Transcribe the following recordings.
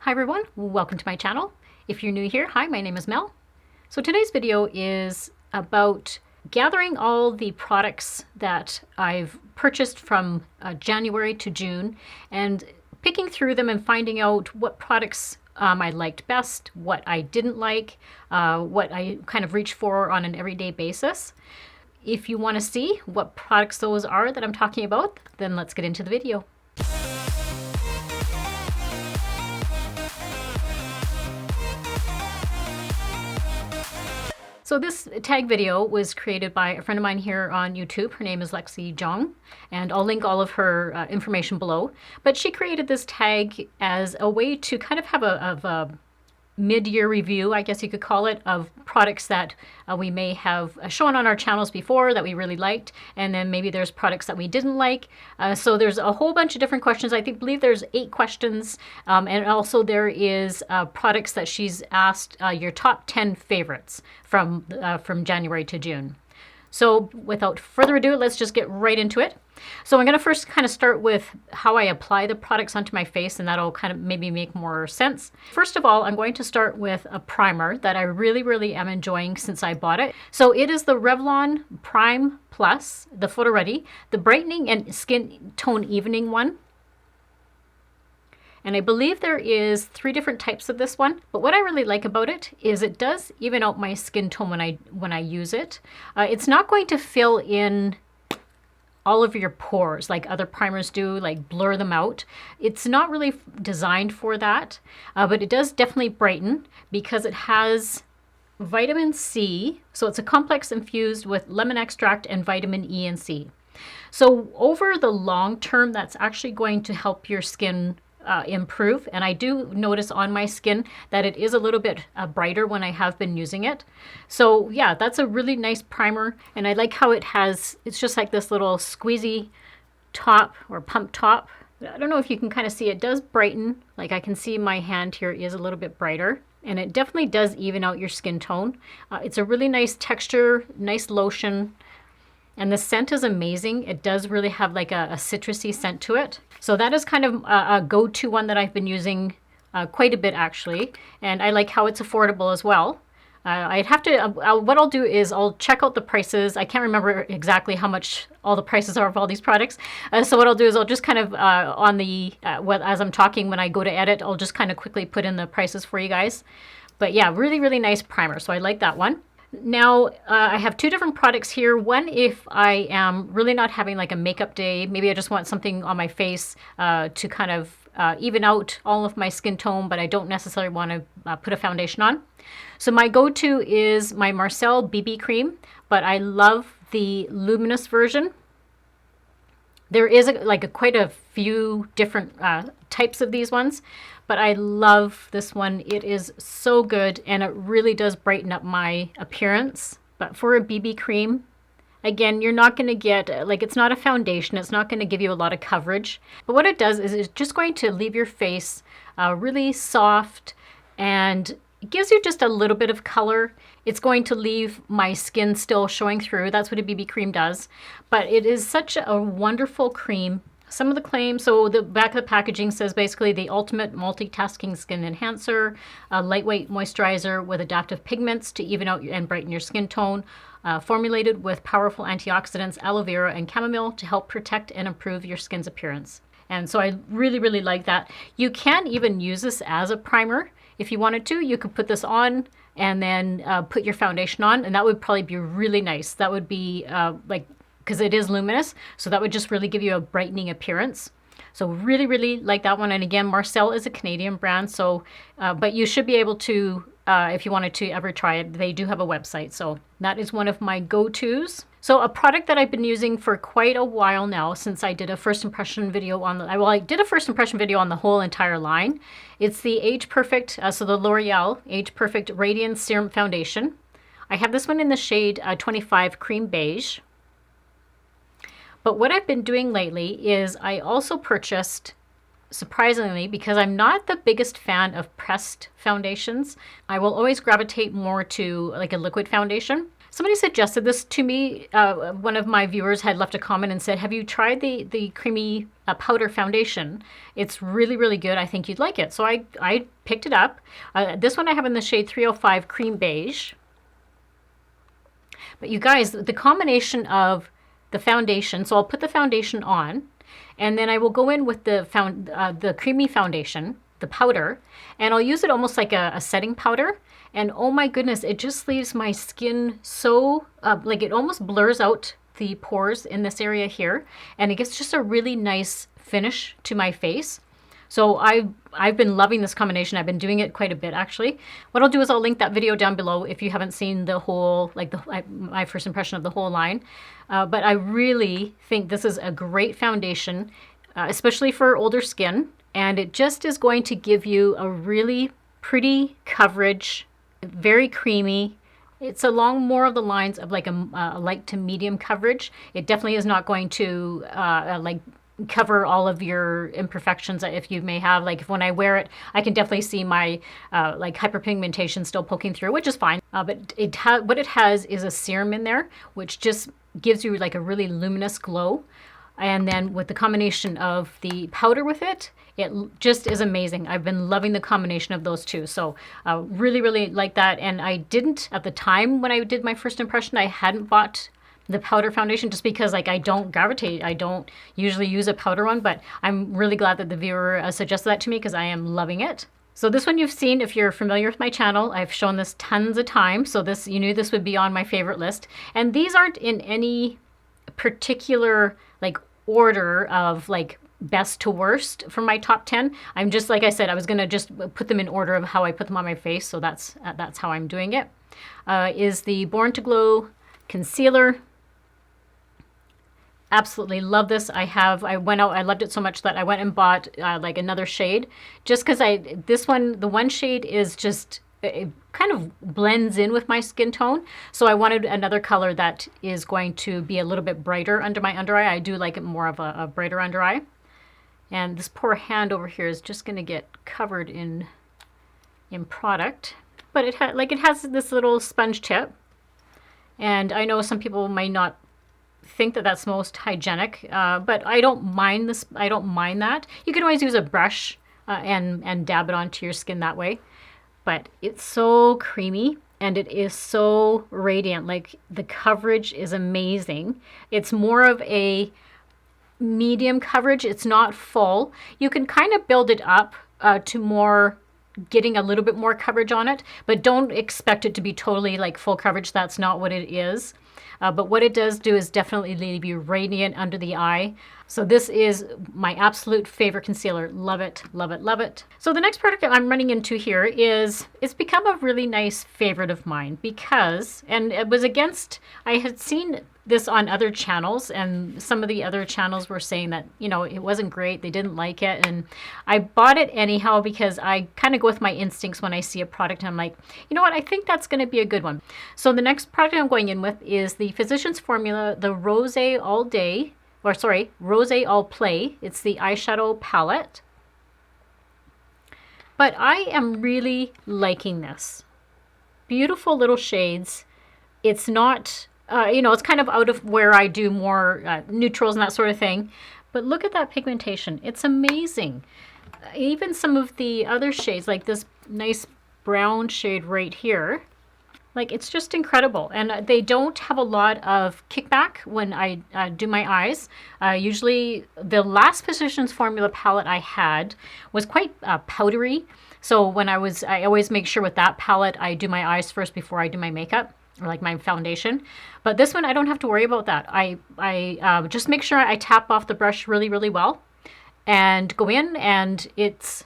Hi everyone, welcome to my channel. If you're new here, hi, my name is Mel. So today's video is about gathering all the products that I've purchased from January to June and picking through them and finding out what products I liked best, what I didn't like, what I kind of reach for on an everyday basis. If you want to see what products those are that I'm talking about, then let's get into the video. So this tag video was created by a friend of mine here on YouTube. Her name is Lexi Jong, and I'll link all of her information below. But she created this tag as a way to kind of have a mid-year review, I guess you could call it, of products that we may have shown on our channels before that we really liked, and then maybe there's products that we didn't like. So there's a whole bunch of different questions. I believe there's 8 questions, and also there is products that she's asked your top 10 favorites from January to June. So without further ado, let's just get right into it. So I'm going to first kind of start with how I apply the products onto my face, and that'll kind of maybe make more sense. First of all, I'm going to start with a primer that I really am enjoying since I bought it. So it is the Revlon Prime Plus, the Photo Ready, the Brightening and Skin Tone Evening one. And I believe there is 3 different types of this one. But what I really like about it is it does even out my skin tone when I use it. It's not going to fill in all of your pores like other primers do, like blur them out. It's not really designed for that, but it does definitely brighten because it has vitamin C. So it's a complex infused with lemon extract and vitamin E and C. So over the long term, that's actually going to help your skin improve. And I do notice on my skin that it is a little bit brighter when I have been using it. So yeah, that's a really nice primer. And I like how it's just like this little squeezy top or pump top. I don't know if you can kind of see, it does brighten. Like I can see my hand here is a little bit brighter. And it definitely does even out your skin tone. It's a really nice texture, nice lotion. And the scent is amazing. It does really have like a citrusy scent to it. So that is kind of a go-to one that I've been using quite a bit actually. And I like how it's affordable as well. I'd have to, what I'll do is I'll check out the prices. I can't remember exactly how much all the prices are of all these products. So what I'll do is I'll just kind of as I'm talking, when I go to edit, I'll just kind of quickly put in the prices for you guys. But yeah, really nice primer. So I like that one. Now, I have 2 different products here. One, if I am really not having like a makeup day, maybe I just want something on my face to kind of even out all of my skin tone, but I don't necessarily want to put a foundation on. So my go-to is my Marcel BB Cream, but I love the luminous version. There is quite a few different types of these ones, but I love this one. It is so good, and it really does brighten up my appearance. But for a BB cream, again, you're not going to get, it's not a foundation. It's not going to give you a lot of coverage. But what it does is it's just going to leave your face really soft, and it gives you just a little bit of color. It's going to leave my skin still showing through. That's what a BB cream does. But it is such a wonderful cream. Some of the claims, so the back of the packaging says basically the ultimate multitasking skin enhancer, a lightweight moisturizer with adaptive pigments to even out and brighten your skin tone, formulated with powerful antioxidants, aloe vera and chamomile to help protect and improve your skin's appearance. And so I really like that. You can even use this as a primer. If you wanted to, you could put this on and then put your foundation on, and that would probably be really nice. That would be because it is luminous, so that would just really give you a brightening appearance. So really like that one. And again, Marcel is a Canadian brand, so but you should be able to, if you wanted to ever try it, they do have a website. So that is one of my go-tos. So a product that I've been using for quite a while now, since I did a first impression video on I did a first impression video on the whole entire line. It's the Age Perfect, so the L'Oreal Age Perfect Radiance Serum Foundation. I have this one in the shade 25 Cream Beige. But what I've been doing lately is I also purchased, surprisingly, because I'm not the biggest fan of pressed foundations, I will always gravitate more to like a liquid foundation. Somebody suggested this to me. One of my viewers had left a comment and said, have you tried the creamy powder foundation? It's really, really good. I think you'd like it. So I picked it up. This one I have in the shade 305 Cream Beige. But you guys, the combination of the foundation, so I'll put the foundation on, and then I will go in with the creamy foundation, the powder, and I'll use it almost like a setting powder. And oh my goodness, it just leaves my skin so, like it almost blurs out the pores in this area here. And it gives just a really nice finish to my face. So I've been loving this combination. I've been doing it quite a bit actually. What I'll do is I'll link that video down below if you haven't seen the whole, like my first impression of the whole line. But I really think this is a great foundation, especially for older skin. And it just is going to give you a really pretty coverage, very creamy. It's along more of the lines of like a light to medium coverage. It definitely is not going to like cover all of your imperfections if you may have. Like if when I wear it, I can definitely see my like hyperpigmentation still poking through, which is fine. But what it has is a serum in there, which just gives you like a really luminous glow. And then with the combination of the powder with it, it just is amazing. I've been loving the combination of those two. So really, really like that. And I didn't, at the time when I did my first impression, I hadn't bought the powder foundation just because like I don't gravitate. I don't usually use a powder one, but I'm really glad that the viewer suggested that to me because I am loving it. So this one you've seen if you're familiar with my channel. I've shown this tons of times. So this, you knew this would be on my favorite list. And these aren't in any particular like order of like best to worst from my top 10. I'm just, like I said, I was going to just put them in order of how I put them on my face. So that's how I'm doing it. Is the Born to Glow Concealer. Absolutely love this. I went out, I loved it so much that I went and bought like another shade just because the one shade is just, it kind of blends in with my skin tone. So I wanted another color that is going to be a little bit brighter under my under eye. I do like it more of a brighter under eye. And this poor hand over here is just going to get covered in product. But it has this little sponge tip. And I know some people might not think that that's most hygienic, but I don't mind this. I don't mind that. You can always use a brush and dab it onto your skin that way. But it's so creamy and it is so radiant. Like the coverage is amazing. It's more of a medium coverage. It's not full. You can kind of build it up to more, getting a little bit more coverage on it, but don't expect it to be totally like full coverage. That's not what it is. But what it does do is definitely leave you radiant under the eye. So this is my absolute favorite concealer. Love it, love it, love it. So the next product I'm running into here is, it's become a really nice favorite of mine because, and it was against, I had seen this on other channels and some of the other channels were saying that, you know, it wasn't great. They didn't like it. And I bought it anyhow because I kind of go with my instincts when I see a product and I'm like, you know what, I think that's going to be a good one. So the next product I'm going in with is the Physicians Formula, the Rozze All Day, or sorry, Rozze All Play. It's the eyeshadow palette. But I am really liking this. Beautiful little shades. It's not, you know, it's kind of out of where I do more neutrals and that sort of thing. But look at that pigmentation. It's amazing. Even some of the other shades, like this nice brown shade right here, like it's just incredible. And they don't have a lot of kickback when I do my eyes. Usually the last Physicians Formula palette I had was quite powdery. So when I always make sure with that palette, I do my eyes first before I do my makeup or like my foundation. But this one, I don't have to worry about that. I just make sure I tap off the brush really, really well and go in, and it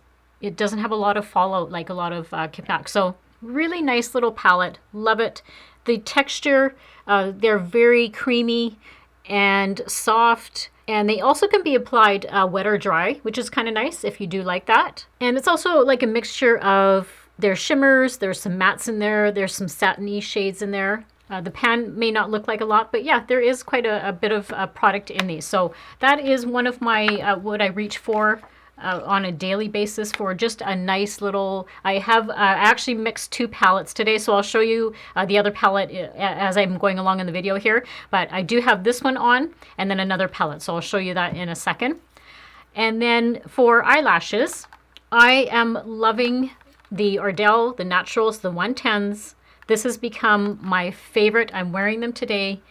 doesn't have a lot of fallout, like a lot of kickback. So really nice little palette. Love it. The texture, they're very creamy and soft. And they also can be applied wet or dry, which is kind of nice if you do like that. And it's also like a mixture of, there's shimmers, there's some mattes in there, there's some satiny shades in there. The pan may not look like a lot, but yeah, there is quite a bit of product in these. So that is one of my, what I reach for on a daily basis for just a nice little, I have actually mixed two palettes today, so I'll show you the other palette as I'm going along in the video here. But I do have this one on and then another palette, so I'll show you that in a second. And then for eyelashes, I am loving the Ardell, the Naturals, the 110s. This has become my favorite. I'm wearing them today.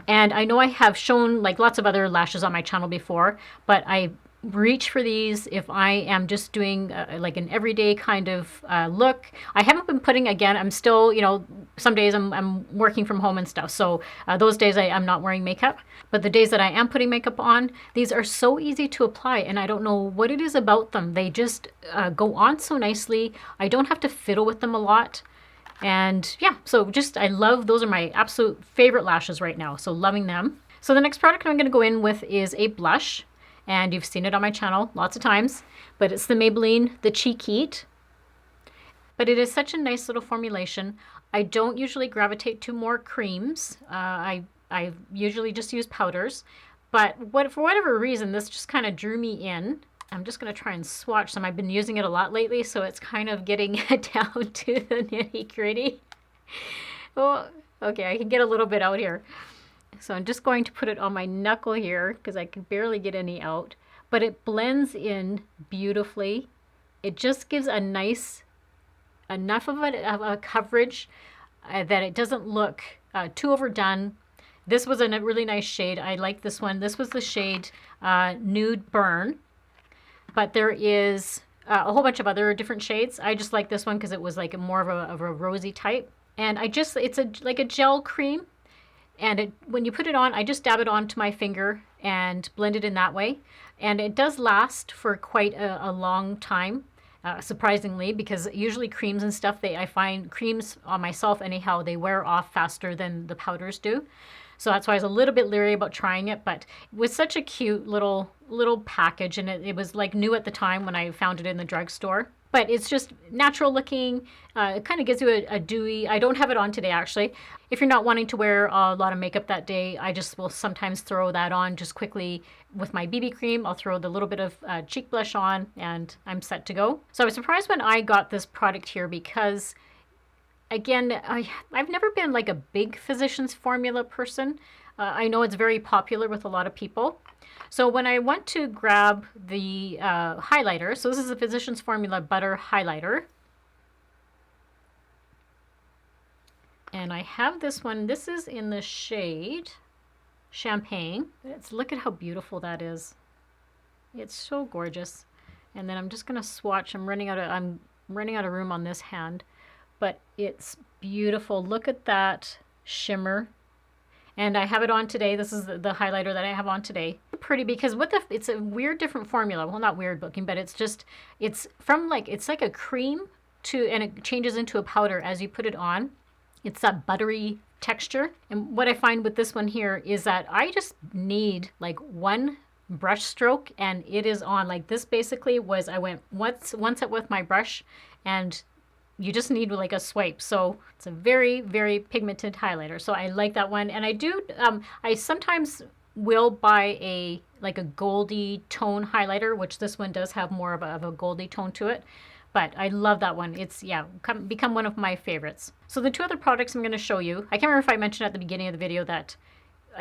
And I know I have shown like lots of other lashes on my channel before, but I reach for these if I am just doing like an everyday kind of look. I haven't been putting, again, I'm still, you know, some days I'm working from home and stuff. So those days I'm not wearing makeup. But the days that I am putting makeup on, these are so easy to apply. And I don't know what it is about them. They just go on so nicely. I don't have to fiddle with them a lot. And yeah, so just, I love, those are my absolute favorite lashes right now. So loving them. So the next product I'm going to go in with is a blush. And you've seen it on my channel lots of times, but it's the Maybelline, the Cheek Heat. But it is such a nice little formulation. I don't usually gravitate to more creams. I usually just use powders, but for whatever reason, this just kind of drew me in. I'm just going to try and swatch some. I've been using it a lot lately, so it's kind of getting down to the nitty-gritty. Oh, okay, I can get a little bit out here. So I'm just going to put it on my knuckle here because I can barely get any out, but it blends in beautifully. It just gives a nice, enough of a coverage that it doesn't look too overdone. This was a really nice shade. I like this one. This was the shade Nude Burn, but there is a whole bunch of other different shades. I just like this one because it was like more of a rosy type. And it's like a gel cream. And when you put it on, I just dab it onto my finger and blend it in that way. And it does last for quite a long time, surprisingly, because usually creams and stuff, I find creams on myself anyhow, they wear off faster than the powders do. So that's why I was a little bit leery about trying it, but it was such a cute little package, and it was like new at the time when I found it in the drugstore. But it's just natural looking. It kind of gives you a dewy, I don't have it on today actually. If you're not wanting to wear a lot of makeup that day, I just will sometimes throw that on just quickly with my BB cream. I'll throw the little bit of cheek blush on and I'm set to go. So I was surprised when I got this product here because, again, I've never been like a big Physicians Formula person. I know it's very popular with a lot of people. So when I went to grab the highlighter, so this is a Physicians Formula Butter Highlighter. And I have this one. This is in the shade Champagne. Look at how beautiful that is. It's so gorgeous. And then I'm just going to swatch. I'm running out of room on this hand. But it's beautiful. Look at that shimmer. And I have it on today. This is the highlighter that I have on today. Pretty because it's a weird different formula. Well, not weird looking, but it's like a cream and it changes into a powder as you put it on. It's that buttery texture. And what I find with this one here is that I just need like one brush stroke and it is on. Like this basically was, I went once with my brush and you just need like a swipe. So it's a very, very pigmented highlighter. So I like that one. And I do, I sometimes will buy a goldy tone highlighter, which this one does have more of a goldy tone to it. But I love that one. It's, yeah, become one of my favorites. So the two other products I'm going to show you, I can't remember if I mentioned at the beginning of the video that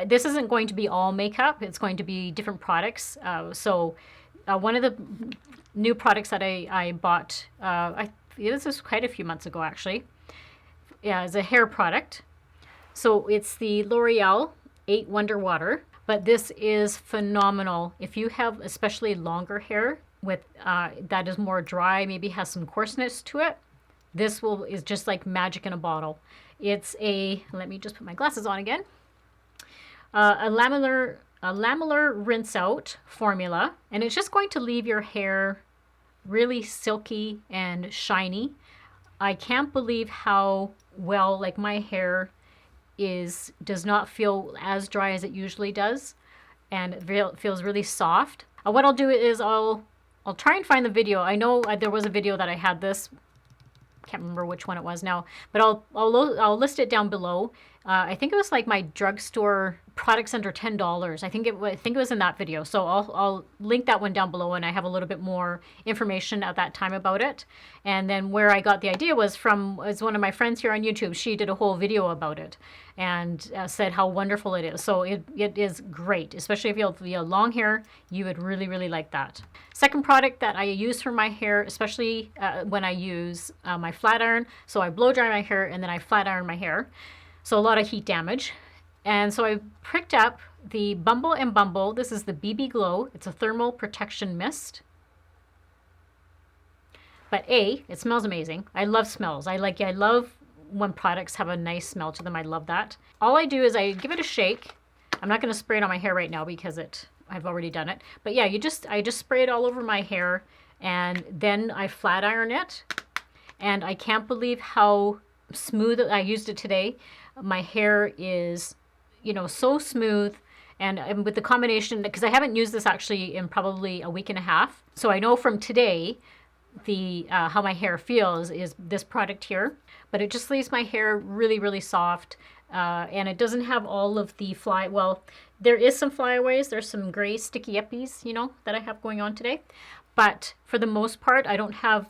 this isn't going to be all makeup. It's going to be different products. One of the new products that I bought, this was quite a few months ago actually. Yeah, it's a hair product. So it's the L'Oreal 8 Wonder Water. But this is phenomenal. If you have especially longer hair with that is more dry, maybe has some coarseness to it, this is just like magic in a bottle. It's let me just put my glasses on again. A lamellar rinse out formula, and it's just going to leave your hair really silky and shiny. I can't believe how well, like, my hair does not feel as dry as it usually does, and it feels really soft. What I'll do is I'll try and find the video. I know there was a video that I had this. Can't remember which one it was now, but I'll list it down below. I think it was like my drugstore products under $10. I think it was in that video. So I'll link that one down below, and I have a little bit more information at that time about it. And then where I got the idea was one of my friends here on YouTube. She did a whole video about it and said how wonderful it is. So it is great, especially if you have long hair. You would really, really like that. Second product that I use for my hair, especially when I use my flat iron. So I blow dry my hair and then I flat iron my hair. So a lot of heat damage. And so I picked up the Bumble & Bumble. This is the BB Glow. It's a thermal protection mist. But it smells amazing. I love smells. I love when products have a nice smell to them. I love that. All I do is I give it a shake. I'm not going to spray it on my hair right now because I've already done it. But yeah, I just spray it all over my hair, and then I flat iron it. And I can't believe how smooth. I used it today. My hair is, so smooth. And with the combination, because I haven't used this actually in probably a week and a half. So I know from today, how my hair feels is this product here. But it just leaves my hair really, really soft. And it doesn't have all of the there is some flyaways. There's some gray sticky yuppies, that I have going on today. But for the most part, I don't have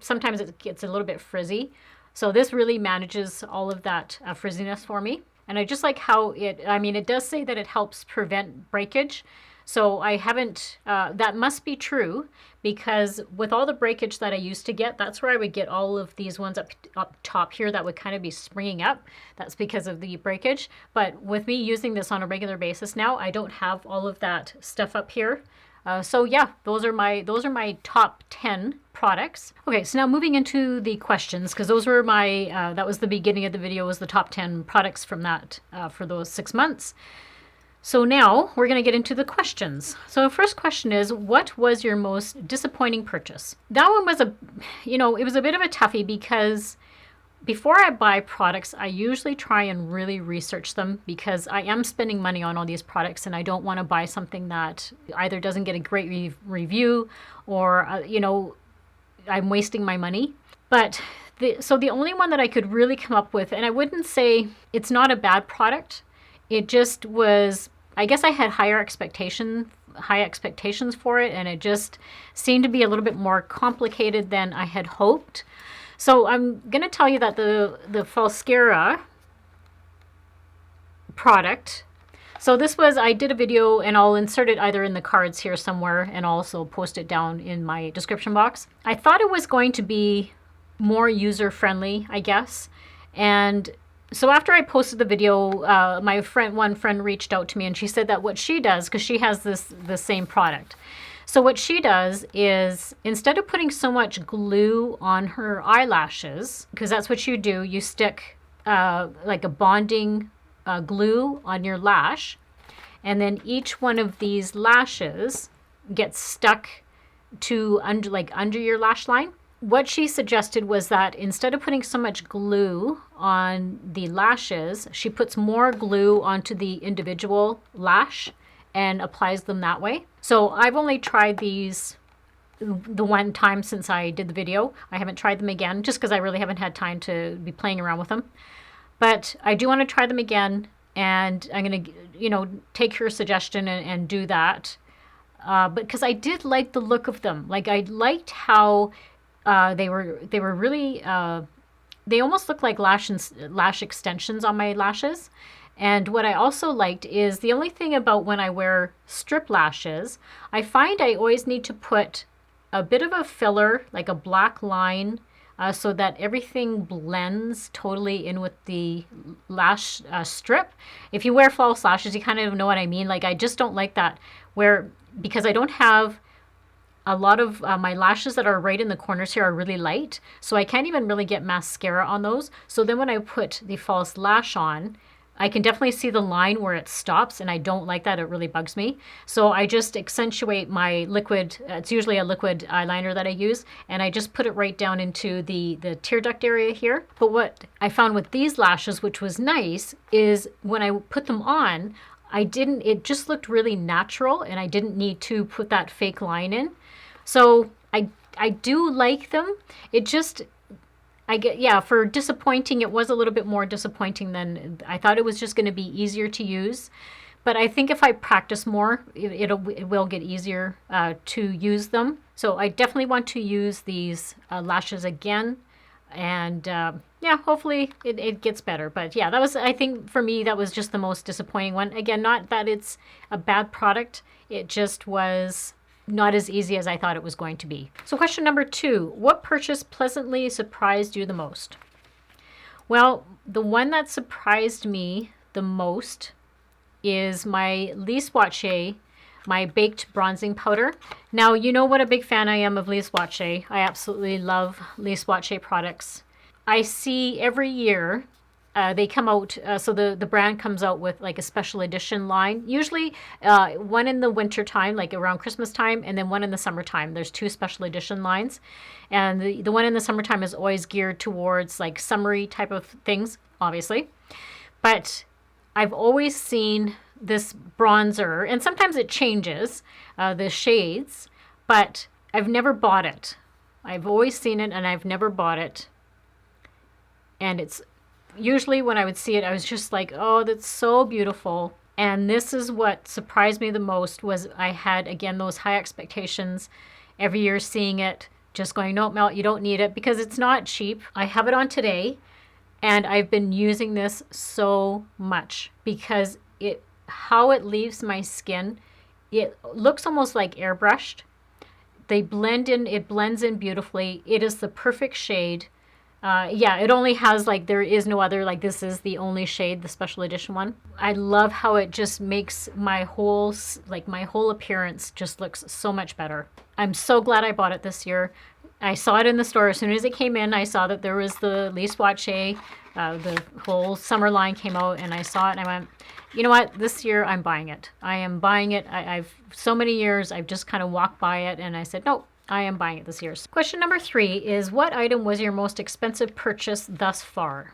sometimes it gets a little bit frizzy. So this really manages all of that frizziness for me. And I just like how it does say that it helps prevent breakage. So I haven't, that must be true, because with all the breakage that I used to get, that's where I would get all of these ones up top here that would kind of be springing up. That's because of the breakage. But with me using this on a regular basis now, I don't have all of that stuff up here. So yeah, those are my top 10 products. Okay, so now moving into the questions, because those were that was the beginning of the video, was the top 10 products from that for those 6 months. So now we're going to get into the questions. So the first question is, what was your most disappointing purchase? That one was it was a bit of a toughie, because before I buy products, I usually try and really research them, because I am spending money on all these products and I don't want to buy something that either doesn't get a great review or, I'm wasting my money. But the only one that I could really come up with, and I wouldn't say it's not a bad product, it just was, I guess I had high expectations for it, and it just seemed to be a little bit more complicated than I had hoped. So I'm going to tell you that the Falscara product, so this was, I did a video, and I'll insert it either in the cards here somewhere and also post it down in my description box. I thought it was going to be more user-friendly, I guess. And so after I posted the video, one friend reached out to me, and she said that what she does, because she has the same product. So what she does is, instead of putting so much glue on her eyelashes, because that's what you do, you stick like a bonding glue on your lash, and then each one of these lashes gets stuck to under your lash line. What she suggested was that instead of putting so much glue on the lashes, she puts more glue onto the individual lash and applies them that way. So I've only tried these the one time since I did the video. I haven't tried them again, just because I really haven't had time to be playing around with them. But I do want to try them again, and I'm going to, take her suggestion and do that. But because I did like the look of them. Like, I liked how they were really, they almost look like lash extensions on my lashes. And what I also liked is, the only thing about when I wear strip lashes, I find I always need to put a bit of a filler, like a black line, so that everything blends totally in with the lash strip. If you wear false lashes, you kind of know what I mean. Like, I just don't like that, because I don't have a lot of my lashes that are right in the corners here are really light, so I can't even really get mascara on those. So then when I put the false lash on, I can definitely see the line where it stops, and I don't like that. It really bugs me. So I just accentuate my liquid, it's usually a liquid eyeliner that I use, and I just put it right down into the tear duct area here. But what I found with these lashes, which was nice, is when I put them on, it just looked really natural, and I didn't need to put that fake line in. So I do like them. It just, yeah, for disappointing, it was a little bit more disappointing than I thought. It was just going to be easier to use. But I think if I practice more, it will get easier to use them. So I definitely want to use these lashes again. And yeah, hopefully it gets better. But yeah, that was, I think for me, that was just the most disappointing one. Again, not that it's a bad product. It just was not as easy as I thought it was going to be. So question number 2, what purchase pleasantly surprised you the most? Well, the one that surprised me the most is my Lise Watier, my baked bronzing powder. Now, you know what a big fan I am of Lise Watier. I absolutely love Lise Watier products. I see every year they come out, so the brand comes out with like a special edition line. Usually one in the winter time, like around Christmas time, and then one in the summertime. There's 2 special edition lines. And the one in the summertime is always geared towards like summery type of things, obviously. But I've always seen this bronzer, and sometimes it changes the shades, but I've never bought it. I've always seen it and I've never bought it. And it's usually when I would see it, I was just like, oh, that's so beautiful. And this is what surprised me the most was I had, again, those high expectations every year seeing it, just going, no, Mel, you don't need it because it's not cheap. I have it on today and I've been using this so much because how it leaves my skin, it looks almost like airbrushed. They blend in, it blends in beautifully. It is the perfect shade. Yeah, it only has like, there is no other, like this is the only shade, the special edition one. I love how it just makes my whole appearance just looks so much better. I'm so glad I bought it this year. I saw it in the store as soon as it came in. I saw that there was the Lise Watier, the whole summer line came out, and I saw it and I went, you know what, this year I'm buying it. I am buying it. I've so many years I've just kind of walked by it and I said, nope, I am buying it this year. Question number 3 is, what item was your most expensive purchase thus far?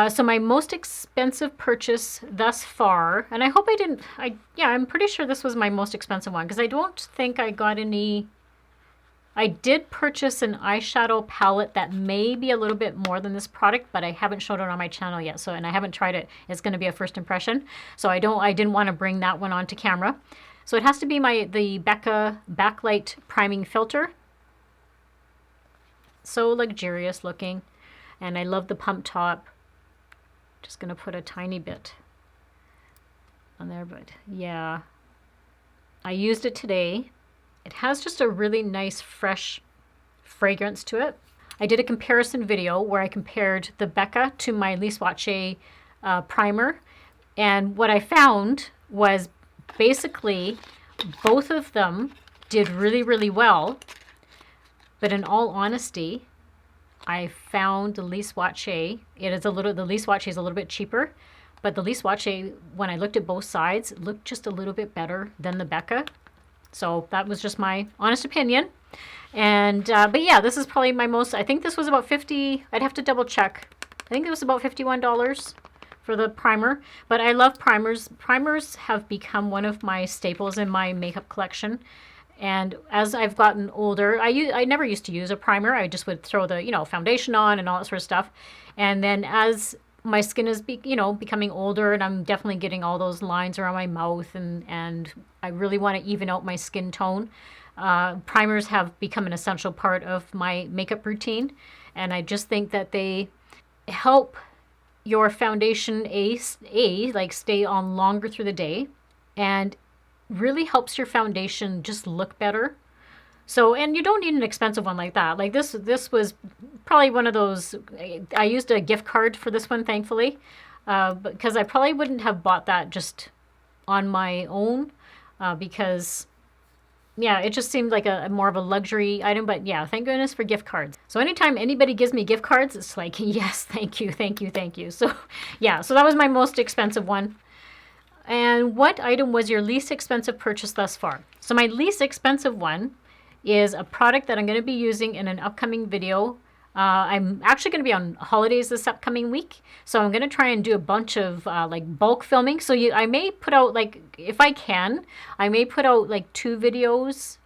So my most expensive purchase thus far, and I hope I'm pretty sure this was my most expensive one because I don't think I got any. I did purchase an eyeshadow palette that may be a little bit more than this product, but I haven't showed it on my channel yet. And I haven't tried it. It's going to be a first impression. So I didn't want to bring that one onto camera. So it has to be the Becca Backlight Priming Filter. So luxurious looking. And I love the pump top. Just going to put a tiny bit on there, but yeah. I used it today. It has just a really nice fresh fragrance to it. I did a comparison video where I compared the Becca to my Lise Watier primer. And what I found was basically both of them did really, really well. But in all honesty, I found the Lise Watier, the Lise Watier is a little bit cheaper. But the Lise Watier, when I looked at both sides, looked just a little bit better than the Becca. So that was just my honest opinion. And, but yeah, this is probably my most, I think this was about 50, I'd have to double check. I think it was about $51 for the primer. But I love primers. Primers have become one of my staples in my makeup collection. And as I've gotten older, I never used to use a primer. I just would throw the, foundation on and all that sort of stuff. And then as my skin is, becoming older, and I'm definitely getting all those lines around my mouth, and I really want to even out my skin tone. Primers have become an essential part of my makeup routine, and I just think that they help your foundation stay on longer through the day, and really helps your foundation just look better. So, and you don't need an expensive one like that. Like this was probably one of those, I used a gift card for this one, thankfully, because I probably wouldn't have bought that just on my own, because, yeah, it just seemed like a more of a luxury item. But yeah, thank goodness for gift cards. So anytime anybody gives me gift cards, it's like, yes, thank you, thank you, thank you. So yeah, so that was my most expensive one. And what item was your least expensive purchase thus far? So my least expensive one is a product that I'm going to be using in an upcoming video I'm actually going to be on holidays this upcoming week, so I'm going to try and do a bunch of like bulk filming. So I may put out, like, if I can, I may put out like 2 videos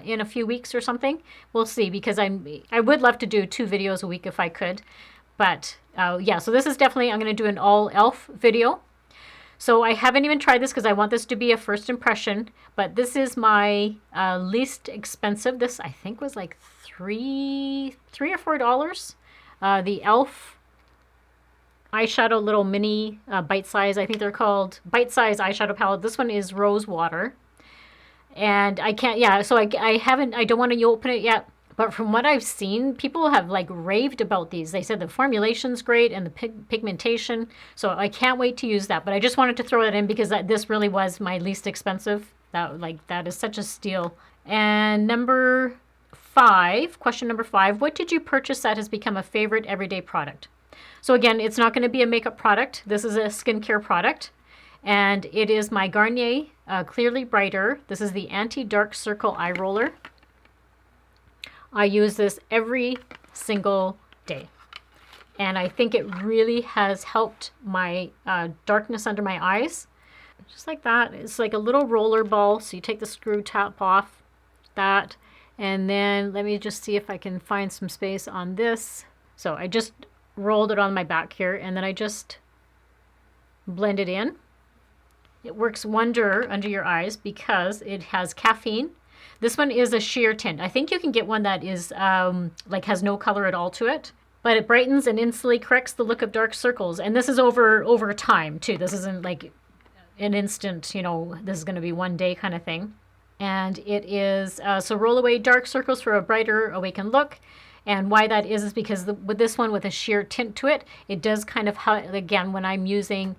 in a few weeks or something. We'll see, because I would love to do 2 videos a week if I could. But yeah, so this is definitely, I'm going to do an all e.l.f. video. So I haven't even tried this because I want this to be a first impression, but this is my least expensive. This I think was like $3 or $4. The e.l.f. eyeshadow little mini bite size, I think they're called bite size eyeshadow palette. This one is Rose Water, and I can't, yeah, so I haven't, I don't want to open it yet. But from what I've seen, people have like raved about these. They said the formulation's great and the pigmentation. So I can't wait to use that. But I just wanted to throw that in because this really was my least expensive. That is such a steal. And number 5, question number 5, what did you purchase that has become a favorite everyday product? So again, it's not going to be a makeup product. This is a skincare product. And it is my Garnier Clearly Brighter. This is the Anti-Dark Circle Eye Roller. I use this every single day, and I think it really has helped my darkness under my eyes. Just like that. It's like a little roller ball, so you take the screw top off that, and then let me just see if I can find some space on this. So I just rolled it on my back here, and then I just blend it in. It works wonder under your eyes because it has caffeine. This one is a sheer tint. I think you can get one that is like has no color at all to it, but it brightens and instantly corrects the look of dark circles. And this is over time too. This isn't like an instant, you know, this is going to be one day kind of thing. And it is so roll away dark circles for a brighter awakened look. And why that is because with this one with a sheer tint to it, it does kind of, again, when I'm using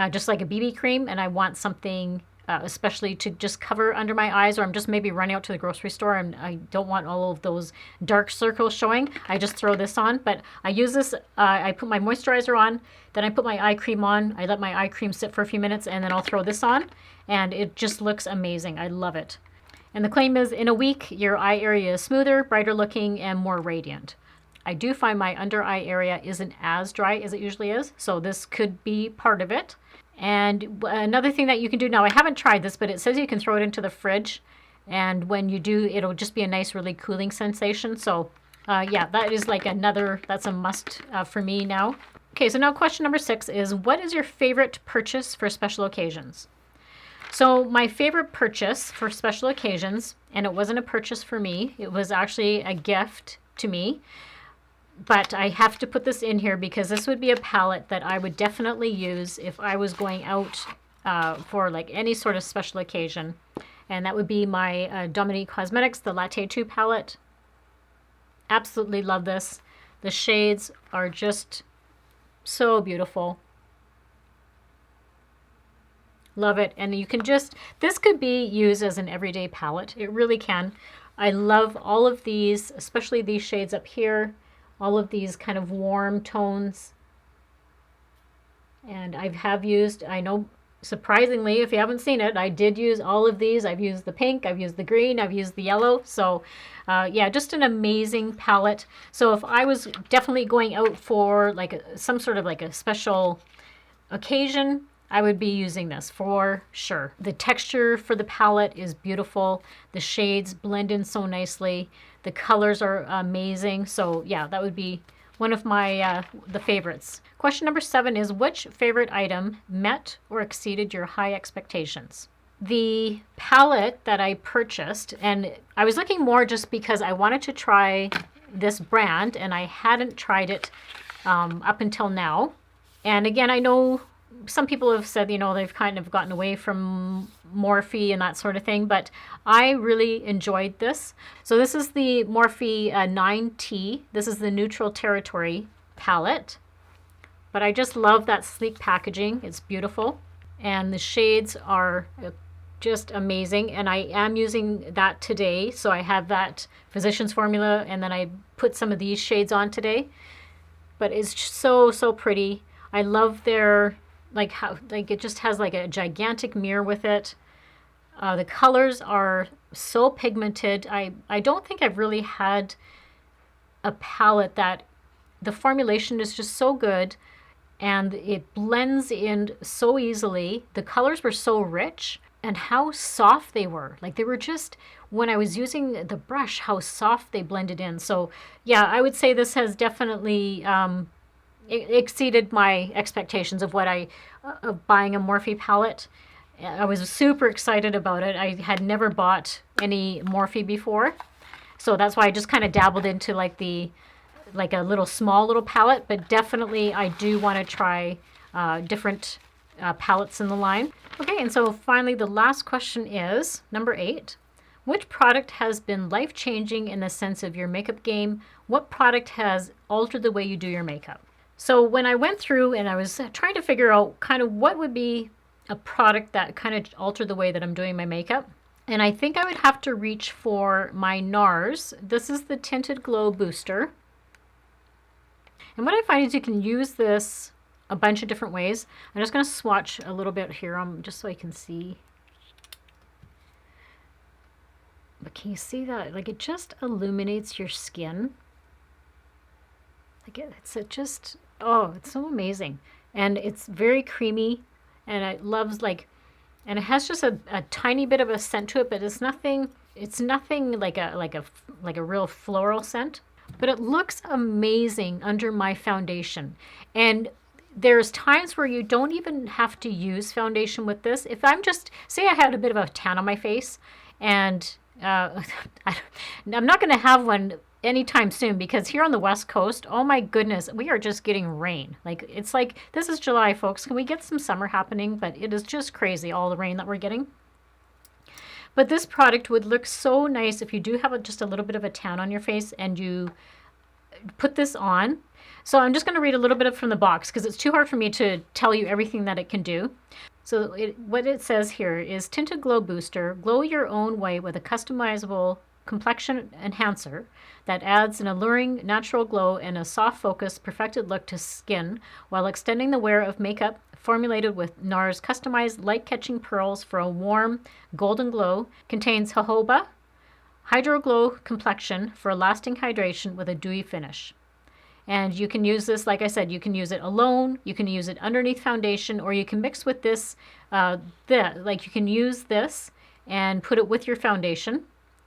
just like a BB cream and I want something especially to just cover under my eyes, or I'm just maybe running out to the grocery store and I don't want all of those dark circles showing, I just throw this on. But I use this, I put my moisturizer on, then I put my eye cream on, I let my eye cream sit for a few minutes, and then I'll throw this on, and it just looks amazing. I love it. And the claim is, in a week, your eye area is smoother, brighter looking, and more radiant. I do find my under eye area isn't as dry as it usually is, so this could be part of it. And another thing that you can do now, I haven't tried this, but it says you can throw it into the fridge, and when you do, it'll just be a nice, really cooling sensation. So yeah, that is like that's a must for me now. Okay, so now question number 6 is, what is your favorite purchase for special occasions? So my favorite purchase for special occasions, and it wasn't a purchase for me, it was actually a gift to me. But I have to put this in here because this would be a palette that I would definitely use if I was going out for like any sort of special occasion. And that would be my Dominique Cosmetics, the Latte 2 palette. Absolutely love this. The shades are just so beautiful. Love it. And you can this could be used as an everyday palette. It really can. I love all of these, especially these shades up here. All of these kind of warm tones. And I have used, I know surprisingly, if you haven't seen it, I did use all of these. I've used the pink, I've used the green, I've used the yellow. So yeah, just an amazing palette. So if I was definitely going out for like some sort of like a special occasion, I would be using this for sure. The texture for the palette is beautiful. The shades blend in so nicely. The colors are amazing. So yeah, that would be one of my the favorites. Question number 7 is, which favorite item met or exceeded your high expectations? The palette that I purchased, and I was looking more just because I wanted to try this brand, and I hadn't tried it up until now. And again, I know some people have said, you know, they've kind of gotten away from Morphe and that sort of thing, but I really enjoyed this. So this is the Morphe 9T. This is the Neutral Territory palette. But I just love that sleek packaging. It's beautiful. And the shades are just amazing. And I am using that today. So I have that Physicians Formula, and then I put some of these shades on today. But it's so, so pretty. I love their, like how, like it just has like a gigantic mirror with it. The colors are so pigmented. I don't think I've really had a palette that the formulation is just so good and it blends in so easily. The colors were so rich and how soft they were. Like they were just, when I was using the brush, how soft they blended in. So yeah, I would say this has definitely exceeded my expectations of what of buying a Morphe palette. I was super excited about it. I had never bought any Morphe before. So that's why I just kind of dabbled into like a small little palette, but definitely I do want to try different palettes in the line. Okay, and so finally the last question is number 8. Which product has been life-changing in the sense of your makeup game? What product has altered the way you do your makeup? So when I went through and I was trying to figure out kind of what would be a product that kind of altered the way that I'm doing my makeup, and I think I would have to reach for my NARS. This is the Tinted Glow Booster. And what I find is you can use this a bunch of different ways. I'm just going to swatch a little bit here just so I can see. But can you see that? Like it just illuminates your skin. Like it's so amazing. And it's very creamy. And it loves and it has just a tiny bit of a scent to it, but it's nothing like a real floral scent. But it looks amazing under my foundation. And there's times where you don't even have to use foundation with this. If I'm just, say I had a bit of a tan on my face, and I'm not going to have one anytime soon because here on the West Coast, oh my goodness, we are just getting rain. Like, it's like, this is July, folks. Can we get some summer happening? But it is just crazy, all the rain that we're getting. But this product would look so nice if you do have just a little bit of a tan on your face and you put this on. So I'm just going to read a little bit from the box because it's too hard for me to tell you everything that it can do. So what it says here is Tinted Glow Booster. Glow your own way with a customizable complexion enhancer that adds an alluring natural glow and a soft focus perfected look to skin while extending the wear of makeup. Formulated with NARS customized light-catching pearls for a warm golden glow. Contains jojoba, hydro glow complexion for a lasting hydration with a dewy finish. And you can use this, like I said, you can use it alone, you can use it underneath foundation, or you can mix with this, you can use this and put it with your foundation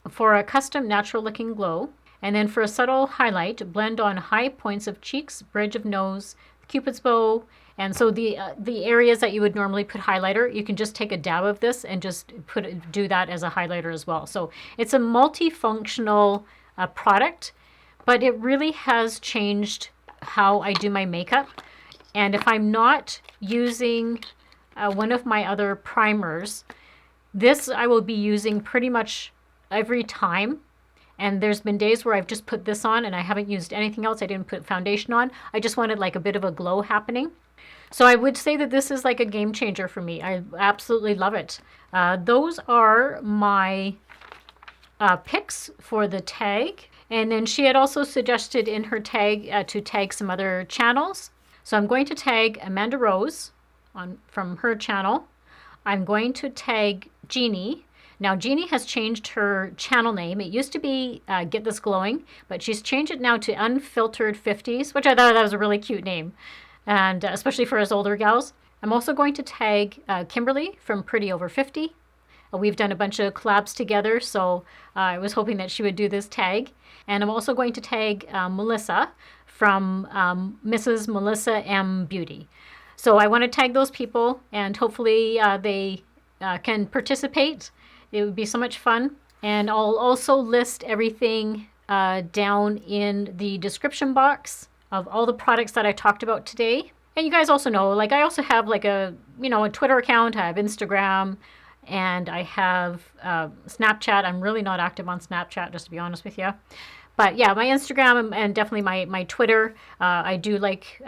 for a custom natural looking glow. And then for a subtle highlight, blend on high points of cheeks, bridge of nose, Cupid's bow. And so the areas that you would normally put highlighter, you can just take a dab of this and just do that as a highlighter as well. So it's a multifunctional product, but it really has changed how I do my makeup. And if I'm not using one of my other primers, this I will be using pretty much every time. And there's been days where I've just put this on and I haven't used anything else. I didn't put foundation on. I just wanted like a bit of a glow happening. So I would say that this is like a game changer for me. I absolutely love it. Those are my picks for the tag. And then she had also suggested in her tag to tag some other channels. So I'm going to tag Amanda Rose from her channel. I'm going to tag Jeannie. Now, Jeannie has changed her channel name. It used to be Get This Glowing, but she's changed it now to Unfiltered 50s, which I thought that was a really cute name, and especially for us older gals. I'm also going to tag Kimberly from Pretty Over 50. We've done a bunch of collabs together, so I was hoping that she would do this tag. And I'm also going to tag Melissa from MrsMelissaM Beauty. So I want to tag those people, and hopefully they can participate. It would be so much fun. And I'll also list everything down in the description box of all the products that I talked about today. And you guys also know, like I also have like a Twitter account, I have Instagram, and I have Snapchat. I'm really not active on Snapchat, just to be honest with you. But yeah, my Instagram and definitely my Twitter, I do like,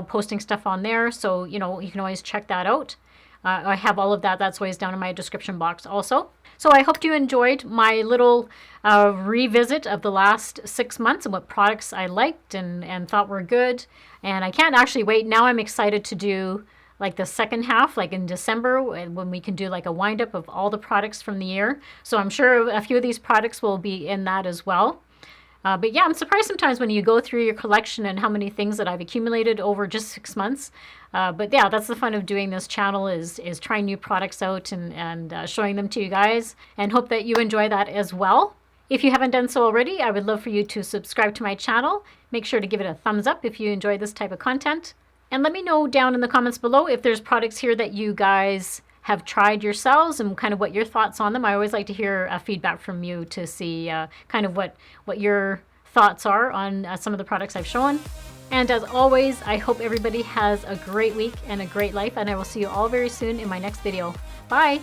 posting stuff on there. So, you can always check that out. I have all of that. That's always down in my description box also. So I hope you enjoyed my little revisit of the last 6 months and what products I liked and thought were good. And I can't actually wait. Now I'm excited to do like the second half, like in December, when we can do like a wind up of all the products from the year. So I'm sure a few of these products will be in that as well. But yeah, I'm surprised sometimes when you go through your collection and how many things that I've accumulated over just 6 months. But yeah, that's the fun of doing this channel is trying new products out and showing them to you guys, and hope that you enjoy that as well. If you haven't done so already, I would love for you to subscribe to my channel. Make sure to give it a thumbs up if you enjoy this type of content. And let me know down in the comments below if there's products here that you guys have tried yourselves and kind of what your thoughts on them. I always like to hear feedback from you to see kind of what your thoughts are on some of the products I've shown. And as always, I hope everybody has a great week and a great life, and I will see you all very soon in my next video. Bye!